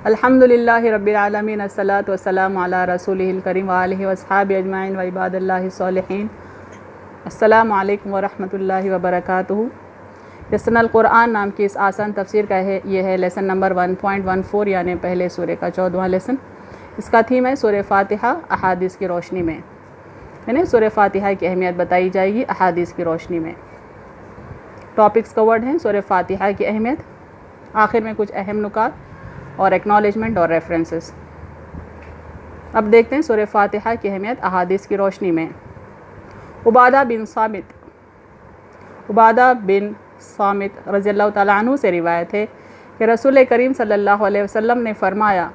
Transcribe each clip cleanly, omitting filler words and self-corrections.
الحمدللہ رب العالمین الصلاۃ والسلام علی رسولہ الکریم وآلہ واصحابہ اجمعین وعباد اللہ الصالحین۔ السلام علیکم ورحمۃ اللہ وبرکاتہ۔ یسن القرآن نام کی اس آسان تفسیر کا یہ ہے لیسن نمبر 1.14 یعنی پہلے سورہ کا 14واں لیسن۔ اس کا تھیم ہے سورہ فاتحہ احادیث کی روشنی میں، یعنی سورہ فاتحہ کی اہمیت بتائی جائے گی احادیث کی روشنی میں۔ ٹاپکس کورڈ ہیں سورہ فاتحہ کی اہمیت، آخر میں کچھ اہم نکات اور ایکنالجمنٹ اور ریفرنسز۔ اب دیکھتے ہیں سورہ فاتحہ کی اہمیت احادیث کی روشنی میں۔ عبادہ بن صامت رضی اللہ تعالیٰ عنہ سے روایت ہے کہ رسول کریم صلی اللہ علیہ وسلم نے فرمایا،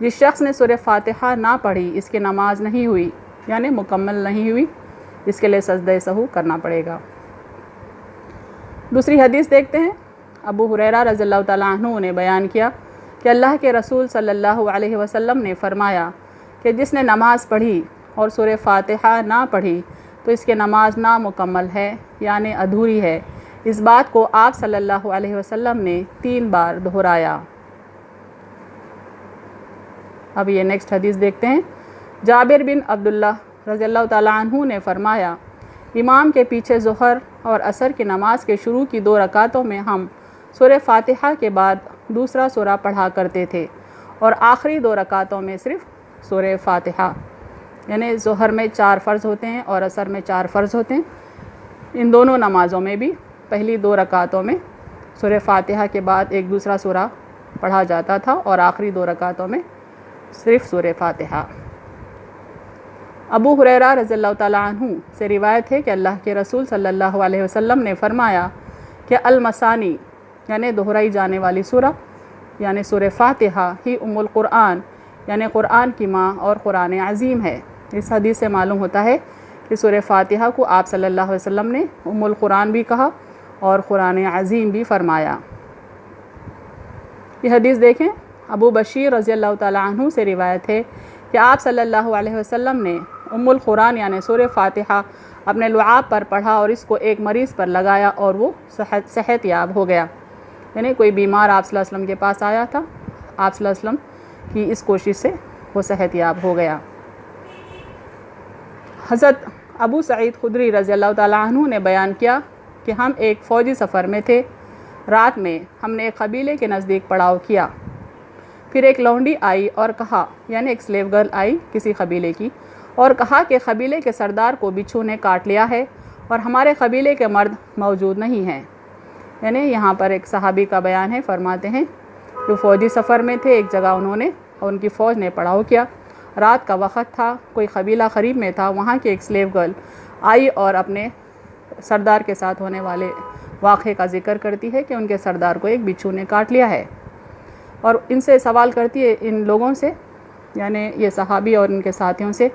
جس شخص نے سورہ فاتحہ نہ پڑھی اس کی نماز نہیں ہوئی، یعنی مکمل نہیں ہوئی، اس کے لیے سجدہ سہو کرنا پڑے گا۔ دوسری حدیث دیکھتے ہیں۔ ابو ہریرہ رضی اللہ تعالیٰ عنہ نے بیان کیا کہ اللہ کے رسول صلی اللہ علیہ وسلم نے فرمایا کہ جس نے نماز پڑھی اور سورہ فاتحہ نہ پڑھی تو اس کی نماز نامکمل ہے، یعنی ادھوری ہے۔ اس بات کو آپ صلی اللہ علیہ وسلم نے 3 بار دہرایا۔ اب یہ نیکسٹ حدیث دیکھتے ہیں۔ جابر بن عبداللہ رضی اللہ تعالیٰ عنہ نے فرمایا، امام کے پیچھے ظہر اور عصر کی نماز کے شروع کی 2 رکعتوں میں ہم سورہ فاتحہ کے بعد دوسرا سورہ پڑھا کرتے تھے اور آخری 2 رکعتوں میں صرف سورہ فاتحہ، یعنی ظہر میں 4 فرض ہوتے ہیں اور عصر میں 4 فرض ہوتے ہیں۔ ان دونوں نمازوں میں بھی پہلی 2 رکعتوں میں سورہ فاتحہ کے بعد ایک دوسرا سورہ پڑھا جاتا تھا اور آخری 2 رکعتوں میں صرف سورہ فاتحہ۔ ابو ہریرہ رضی اللہ تعالیٰ عنہ سے روایت ہے کہ اللہ کے رسول صلی اللہ علیہ وسلم نے فرمایا کہ المثانی یعنی دہرائی جانے والی سورہ یعنی سورہ فاتحہ ہی ام القرآن یعنی قرآن کی ماں اور قرآن عظیم ہے۔ اس حدیث سے معلوم ہوتا ہے کہ سورہ فاتحہ کو آپ صلی اللہ علیہ وسلم نے ام القرآن بھی کہا اور قرآن عظیم بھی فرمایا۔ یہ حدیث دیکھیں۔ ابو بشیر رضی اللہ تعالیٰ عنہ سے روایت ہے کہ آپ صلی اللہ علیہ وسلم نے ام القرآن یعنی سورہ فاتحہ اپنے لعاب پر پڑھا اور اس کو ایک مریض پر لگایا اور وہ صحت یاب ہو گیا، یعنی کوئی بیمار آپ صلی اللہ علیہ وسلم کے پاس آیا تھا، آپ صلی اللہ علیہ وسلم کی اس کوشش سے وہ صحت یاب ہو گیا۔ حضرت ابو سعید خدری رضی اللہ تعالیٰ عنہ نے بیان کیا کہ ہم ایک فوجی سفر میں تھے۔ رات میں ہم نے ایک قبیلے کے نزدیک پڑاؤ کیا، پھر ایک لونڈی آئی اور کہا، یعنی ایک سلیو گرل آئی کسی قبیلے کی، اور کہا کہ قبیلے کے سردار کو بچھو نے کاٹ لیا ہے اور ہمارے قبیلے کے مرد موجود نہیں ہیں۔ یعنی یہاں پر ایک صحابی کا بیان ہے، فرماتے ہیں جو فوجی سفر میں تھے، ایک جگہ انہوں نے اور ان کی فوج نے پڑاؤ کیا، رات کا وقت تھا، کوئی قبیلہ قریب میں تھا، وہاں کی ایک سلیو گرل آئی اور اپنے سردار کے ساتھ ہونے والے واقعے کا ذکر کرتی ہے کہ ان کے سردار کو ایک بچھو نے کاٹ لیا ہے، اور ان سے سوال کرتی ہے ان لوگوں سے، یعنی یہ صحابی اور ان کے ساتھیوں سے،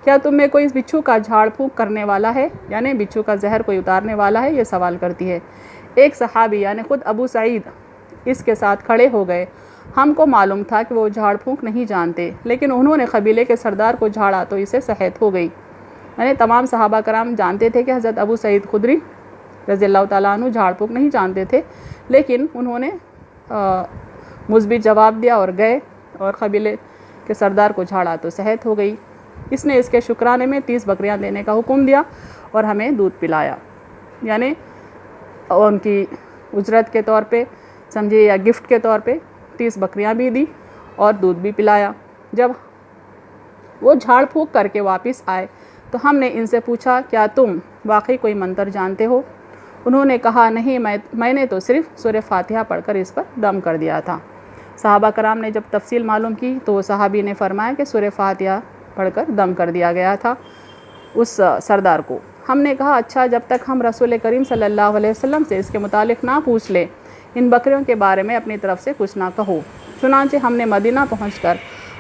کیا تم میں کوئی اس بچھو کا جھاڑ پھونک کرنے والا ہے، یعنی بچھو کا زہر کوئی اتارنے والا ہے، یہ سوال کرتی ہے۔ ایک صحابی یعنی خود ابو سعید اس کے ساتھ کھڑے ہو گئے، ہم کو معلوم تھا کہ وہ جھاڑ پھونک نہیں جانتے، لیکن انہوں نے قبیلے کے سردار کو جھاڑا تو اسے صحت ہو گئی۔ یعنی تمام صحابہ کرام جانتے تھے کہ حضرت ابو سعید خدری رضی اللہ تعالیٰ عنہ جھاڑ پھونک نہیں جانتے تھے، لیکن انہوں نے مثبت جواب دیا اور گئے اور قبیلے کے سردار کو جھاڑا تو صحت ہو گئی۔ اس نے اس کے شکرانے میں 30 بکریاں دینے کا حکم دیا اور ہمیں دودھ پلایا، یعنی ان کی اجرت کے طور پہ سمجھے یا گفٹ کے طور پہ 30 بکریاں بھی دی اور دودھ بھی پلایا۔ جب وہ جھاڑ پھونک کر کے واپس آئے تو ہم نے ان سے پوچھا، کیا تم واقعی کوئی منتر جانتے ہو؟ انہوں نے کہا، نہیں، میں نے تو صرف سورہ فاتحہ پڑھ کر اس پر دم کر دیا تھا۔ صحابہ کرام نے جب تفصیل معلوم کی تو وہ صحابی نے فرمایا کہ سورہ فاتحہ پڑھ کر دم کر دیا گیا تھا اس سردار کو۔ ہم نے کہا، اچھا، جب تک ہم رسول کریم صلی اللہ علیہ وسلم سے اس کے متعلق نہ پوچھ لیں، ان بکریوں کے بارے میں اپنی طرف سے کچھ نہ کہو۔ چنانچہ ہم نے مدینہ پہنچ کر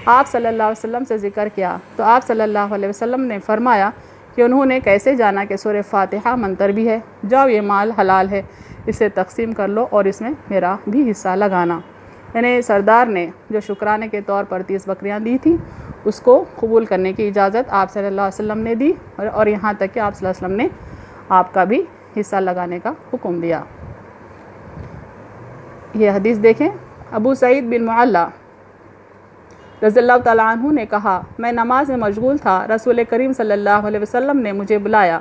آپ صلی اللہ علیہ وسلم سے ذکر کیا تو آپ صلی اللہ علیہ وسلم نے فرمایا کہ انہوں نے کیسے جانا کہ سورہ فاتحہ منتر بھی ہے، جاؤ یہ مال حلال ہے، اسے تقسیم کر لو اور اس میں میرا بھی حصہ لگانا۔ یعنی سردار نے جو شکرانے کے طور پر 30 بکریاں دی تھیں اس کو قبول کرنے کی اجازت آپ صلی اللہ علیہ وسلم نے دی، اور یہاں تک کہ آپ صلی اللہ علیہ وسلم نے آپ کا بھی حصہ لگانے کا حکم دیا۔ یہ حدیث دیکھیں۔ ابو سعید بن معلّہ رضی اللہ تعالیٰ عنہ نے کہا، میں نماز میں مشغول تھا، رسول کریم صلی اللہ علیہ وسلم نے مجھے بلایا،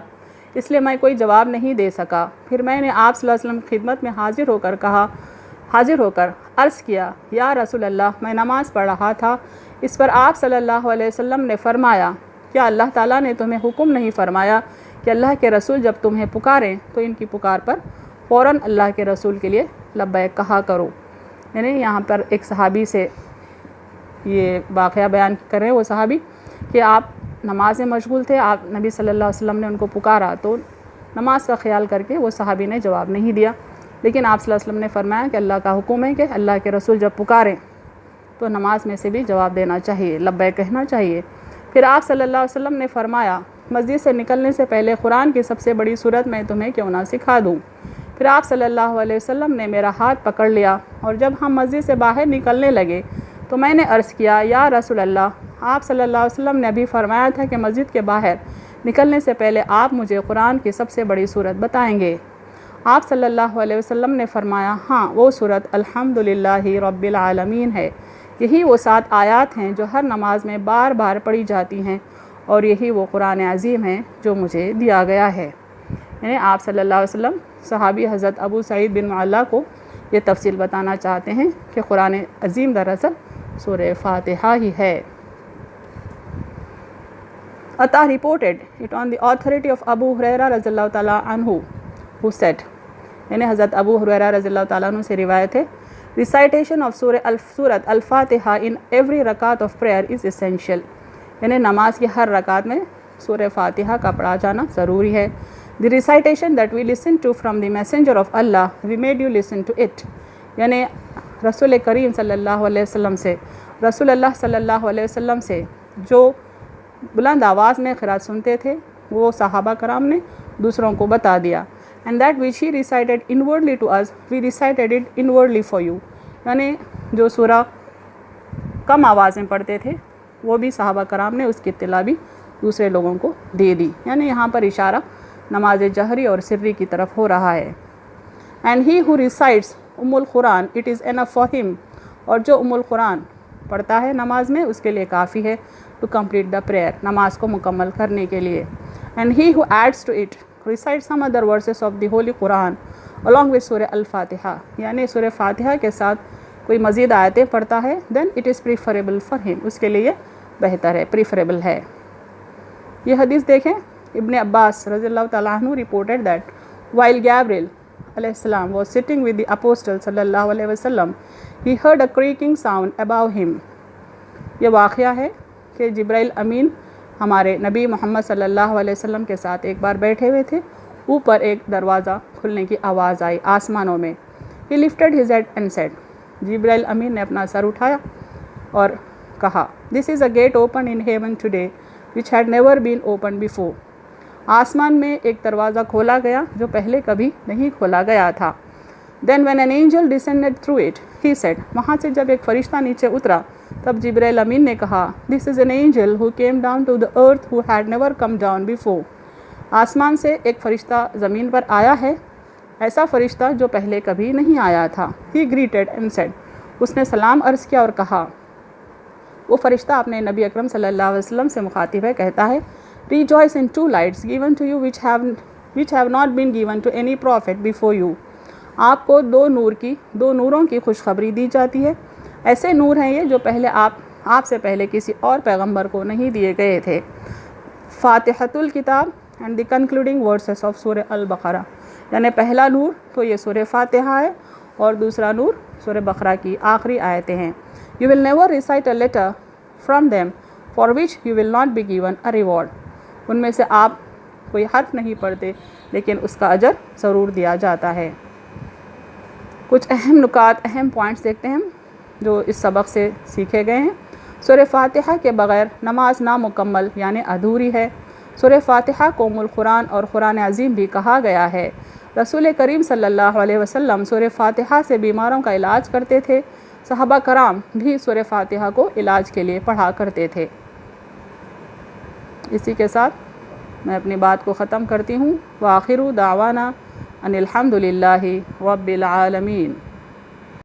اس لیے میں کوئی جواب نہیں دے سکا۔ پھر میں نے آپ صلی اللہ علیہ وسلم کی خدمت میں حاضر ہو کر عرض کیا، یا رسول اللہ، میں نماز پڑھ رہا تھا۔ اس پر آپ صلی اللہ علیہ وسلم نے فرمایا، کیا اللہ تعالیٰ نے تمہیں حکم نہیں فرمایا کہ اللہ کے رسول جب تمہیں پکاریں تو ان کی پکار پر فوراً اللہ کے رسول کے لیے لبیک کہا کرو؟ یعنی یہاں پر ایک صحابی سے یہ واقعہ بیان کر رہے ہیں، وہ صحابی کہ آپ نماز میں مشغول تھے، آپ نبی صلی اللہ علیہ وسلم نے ان کو پکارا تو نماز کا خیال کر کے وہ صحابی نے جواب نہیں دیا، لیکن آپ صلی اللہ علیہ وسلم نے فرمایا کہ اللہ کا حکم ہے کہ اللہ کے رسول جب پکاریں تو نماز میں سے بھی جواب دینا چاہیے، لبیک کہنا چاہیے۔ پھر آپ صلی اللہ علیہ وسلم نے فرمایا، مسجد سے نکلنے سے پہلے قرآن کی سب سے بڑی سورت میں تمہیں کیوں نہ سکھا دوں؟ پھر آپ صلی اللہ علیہ وسلم نے میرا ہاتھ پکڑ لیا، اور جب ہم مسجد سے باہر نکلنے لگے تو میں نے عرض کیا، یا رسول اللہ، آپ صلی اللہ علیہ وسلم نے ابھی فرمایا تھا کہ مسجد کے باہر نکلنے سے پہلے آپ مجھے قرآن کی سب سے بڑی سورت بتائیں گے۔ آپ صلی اللہ علیہ وسلم نے فرمایا، ہاں، وہ سورت الحمدللہ رب العالمین ہے۔ یہی وہ 7 آیات ہیں جو ہر نماز میں بار بار پڑھی جاتی ہیں، اور یہی وہ قرآن عظیم ہے جو مجھے دیا گیا ہے۔ یعنی آپ صلی اللہ علیہ وسلم صحابی حضرت ابو سعید بن معلّہ کو یہ تفصیل بتانا چاہتے ہیں کہ قرآن عظیم دراصل سورہ فاتحہ ہی ہے۔ Atta reported it on the authority of Abu Huraira رضی اللہ تعالیٰ عنہ who said، یعنی حضرت ابو ہریرہ رضی اللہ تعالیٰ عنہ سے روایت ہے، recitation of سورت الفاتحہ in every rakat of prayer is essential، یعنی نماز کی ہر رکعت میں سورہ فاتحہ کا پڑھا جانا ضروری ہے۔ The recitation that we listen to from the messenger of Allah, we made you listen to it، یعنی رسول کریم صلی اللہ علیہ وسلم سے، رسول اللہ صلی اللہ علیہ وسلم سے جو بلند آواز میں قرات سنتے تھے وہ صحابہ کرام نے دوسروں کو بتا دیا۔ And that which he recited inwardly to us, we recited it inwardly for you، یعنی جو سورہ کم آواز میں پڑھتے تھے وہ بھی صحابہ کرام نے اس کی اطلاع بھی دوسرے لوگوں کو دے دی، یعنی یہاں پر اشارہ نماز جہری اور سری کی طرف ہو رہا ہے۔ And he who recites القرآن it is enough for him، اور جو القرآن پڑھتا ہے نماز میں اس کے لیے کافی ہے to complete the prayer، نماز کو مکمل کرنے کے لیے۔ And he who adds to it recites some other verses of the Holy Quran along with سورہ الفاتحہ، یعنی سورہ فاتحہ کے ساتھ کوئی مزید آیتیں پڑھتا ہے then it is preferable for him، اس کے لیے بہتر ہے، preferable ہے۔ یہ حدیث دیکھیں، ابن عباس رضی اللہ تعالیٰ عنہ reported that while Gabriel علیہ السلام was sitting with the apostle صلی اللہ علیہ وسلم he heard a creaking sound above him۔ یہ واقعہ ہے کہ جبرائیل امین ہمارے نبی محمد صلی اللہ علیہ وسلم کے ساتھ ایک بار بیٹھے ہوئے تھے، اوپر ایک دروازہ کھلنے کی آواز آئی آسمانوں میں۔ he lifted his head and said، جبرائیل امین نے اپنا سر اٹھایا اور کہا، this is a gate opened in heaven today which had never been opened before۔ آسمان میں ایک دروازہ کھولا گیا جو پہلے کبھی نہیں کھولا گیا تھا۔ then when an angel descended through it he said، وہاں سے جب ایک فرشتہ نیچے اترا تب جبرائیل امین نے کہا، this is an angel who came down to the earth who had never come down before۔ آسمان سے ایک فرشتہ زمین پر آیا ہے، ایسا فرشتہ جو پہلے کبھی نہیں آیا تھا۔ he greeted and said، اس نے سلام عرض کیا اور کہا، وہ فرشتہ اپنے نبی اکرم صلی اللہ علیہ وسلم سے مخاطب ہے، کہتا ہے، rejoice in 2 lights given to you which have not been given to any prophet before you۔ آپ کو 2 نوروں کی خوشخبری دی جاتی ہے، ایسے نور ہیں یہ جو پہلے آپ سے پہلے کسی اور پیغمبر کو نہیں دیے گئے تھے۔ فاتحۃ الکتاب and the concluding verses of سورہ البقرہ، یعنی پہلا نور تو یہ سورہ فاتحہ ہے اور دوسرا نور سورہ بقرہ کی آخری آیتیں ہیں۔ You will never recite a letter from them for which you will not be given a reward۔ ان میں سے آپ کوئی حرف نہیں پڑھتے لیکن اس کا اجر ضرور دیا جاتا ہے۔ کچھ اہم نکات، اہم پوائنٹس دیکھتے ہیں جو اس سبق سے سیکھے گئے ہیں۔ سورہ فاتحہ کے بغیر نماز نامکمل یعنی ادھوری ہے۔ سورہ فاتحہ کو القرآن اور قرآن عظیم بھی کہا گیا ہے۔ رسول کریم صلی اللہ علیہ وسلم سورہ فاتحہ سے بیماروں کا علاج کرتے تھے، صحابہ کرام بھی سورہ فاتحہ کو علاج کے لیے پڑھا کرتے تھے۔ اسی کے ساتھ میں اپنی بات کو ختم کرتی ہوں۔ وآخر دعوانا ان الحمد للہ رب العالمین۔